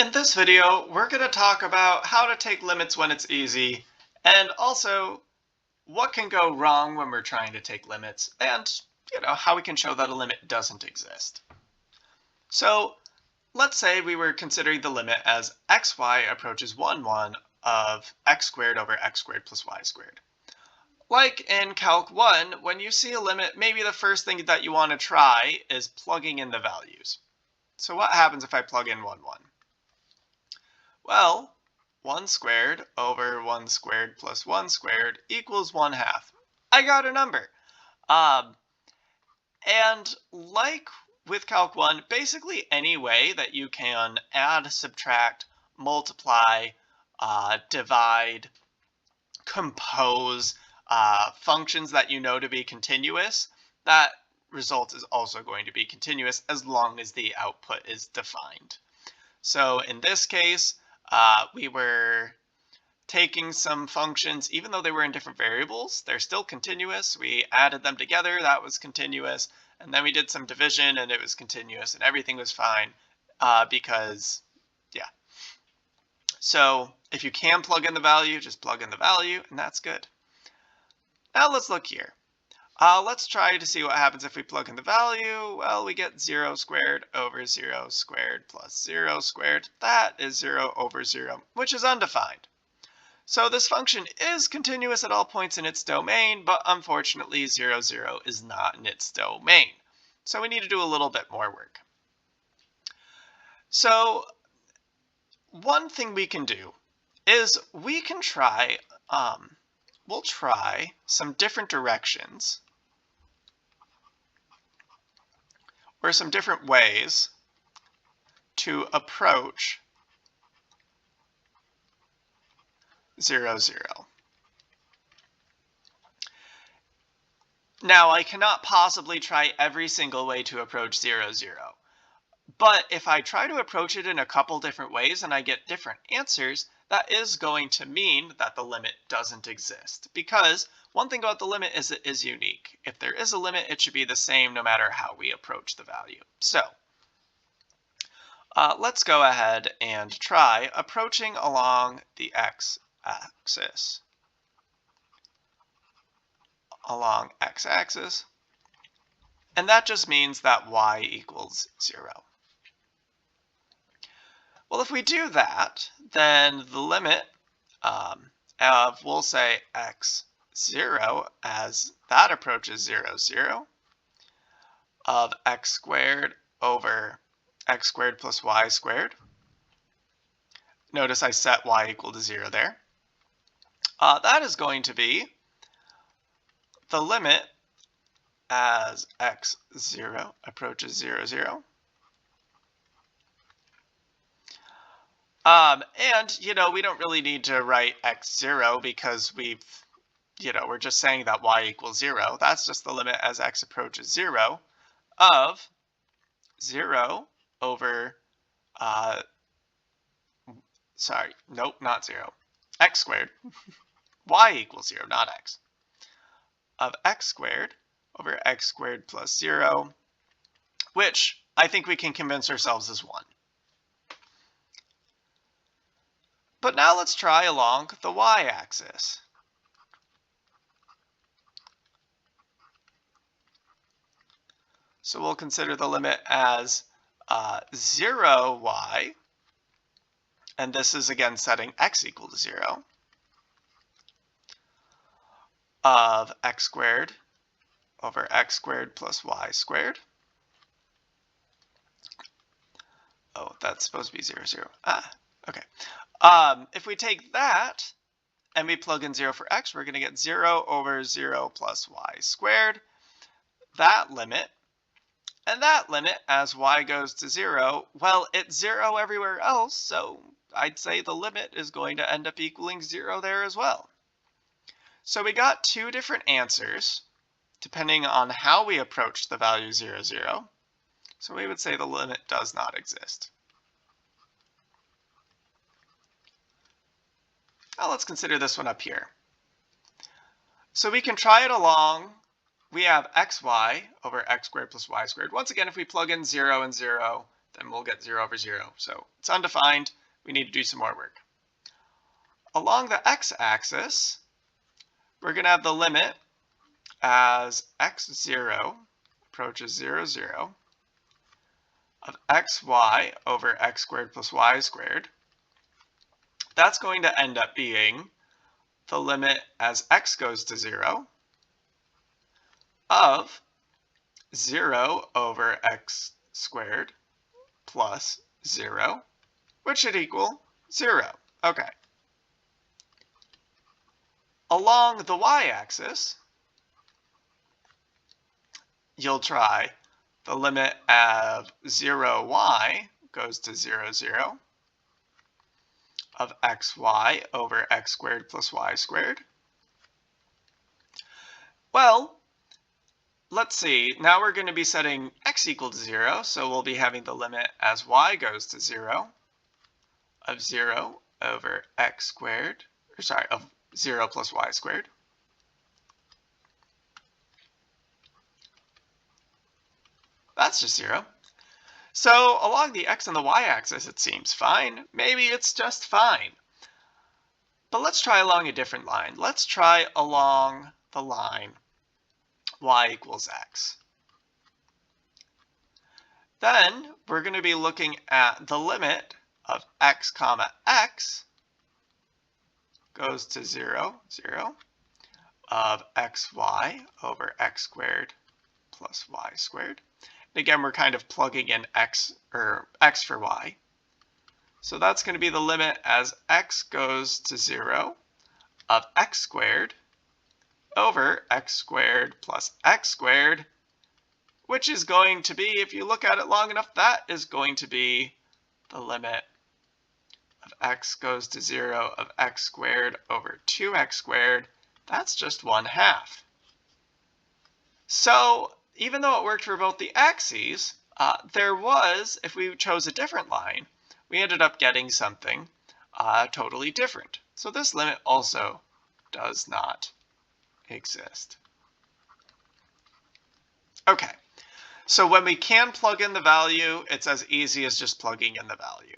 In this video, we're going to talk about how to take limits when it's easy, and also what can go wrong when we're trying to take limits, and how we can show that a limit doesn't exist. So let's say we were considering the limit as xy approaches 1, 1 of x squared over x squared plus y squared. Like in Calc 1, when you see a limit, maybe the first thing that you want to try is plugging in the values. So what happens if I plug in 1, 1? Well, 1 squared over 1 squared plus 1 squared equals 1/2. I got a number. And like with Calc 1, basically any way that you can add, subtract, multiply, divide, compose functions that you know to be continuous, that result is also going to be continuous as long as the output is defined. So in this case, we were taking some functions, even though they were in different variables, they're still continuous. We added them together, that was continuous. And then we did some division and it was continuous and everything was fine because, yeah. So if you can plug in the value, just plug in the value and that's good. Now let's look here. Let's try to see what happens if we plug in the value. Well, we get 0 squared over 0 squared plus 0 squared. That is 0 over 0, which is undefined. So this function is continuous at all points in its domain, but unfortunately 0, 0 is not in its domain. So we need to do a little bit more work. So one thing we can do is we can try, we'll try some different directions or some different ways to approach 0, 0. Now, I cannot possibly try every single way to approach 0, 0. But if I try to approach it in a couple different ways and I get different answers, that is going to mean that the limit doesn't exist. Because one thing about the limit is it is unique. If there is a limit, it should be the same no matter how we approach the value. So let's go ahead and try approaching along the x-axis. Along x-axis. And that just means that y equals 0. Well, if we do that, then the limit of, we'll say, x0 as that approaches 0, 0 of x squared over x squared plus y squared. Notice I set y equal to 0 there. That is going to be the limit as x0 approaches 0, 0. And, we don't really need to write x0 because we're just saying that y equals 0. That's just the limit as x approaches 0 of 0 over, sorry, nope, not 0, x squared, y equals 0, not x, of x squared over x squared plus 0, which I think we can convince ourselves is 1. But now let's try along the y-axis. So we'll consider the limit as 0y, and this is again setting x equal to 0, of x squared over x squared plus y squared. Oh, that's supposed to be 0, 0. Okay. If we take that and we plug in 0 for x, we're going to get 0 over 0 plus y squared. That limit, and that limit as y goes to 0, well, it's 0 everywhere else, so I'd say the limit is going to end up equaling 0 there as well. So we got two different answers depending on how we approach the value 0, 0. So we would say the limit does not exist. Now let's consider this one up here. So we can try it along. We have xy over x squared plus y squared. Once again, if we plug in 0 and 0, then we'll get 0 over 0. So it's undefined. we need to do some more work. Along the x-axis, we're going to have the limit as x0 approaches 0, 0 of xy over x squared plus y squared. That's going to end up being the limit as x goes to 0 of 0 over x squared plus 0, which should equal 0. Okay. Along the y-axis, you'll try the limit of 0y goes to 0, 0 of xy over x squared plus y squared. Well, let's see. Now we're going to be setting x equal to 0, so we'll be having the limit as y goes to 0 of 0 over x squared, or sorry, of 0 plus y squared. That's just 0. So along the x and the y-axis, it seems fine. Maybe it's just fine. But let's try along a different line. Let's try along the line y equals x. Then we're going to be looking at the limit of x comma x goes to 0, 0 of xy over x squared plus y squared. And again, we're kind of plugging in x for y. So that's going to be the limit as x goes to 0 of x squared over x squared plus x squared, which is going to be, if you look at it long enough, that is going to be the limit of x goes to 0 of x squared over 2x squared. That's just 1/2. So even though it worked for both the axes, there was, if we chose a different line, we ended up getting something totally different. So this limit also does not exist. Okay, so when we can plug in the value, it's as easy as just plugging in the value.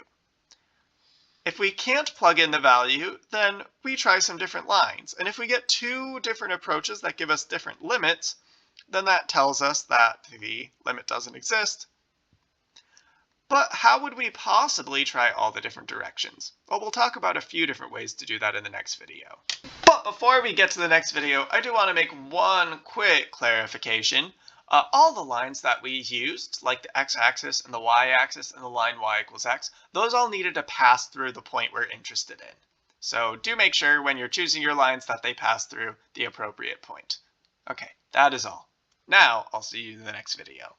If we can't plug in the value, then we try some different lines. And if we get two different approaches that give us different limits, then that tells us that the limit doesn't exist. But how would we possibly try all the different directions? Well, we'll talk about a few different ways to do that in the next video. But before we get to the next video, I do want to make one quick clarification. All the lines that we used, like the x-axis and the y-axis and the line y equals x, those all needed to pass through the point we're interested in. So do make sure when you're choosing your lines that they pass through the appropriate point. Okay, that is all. Now I'll see you in the next video.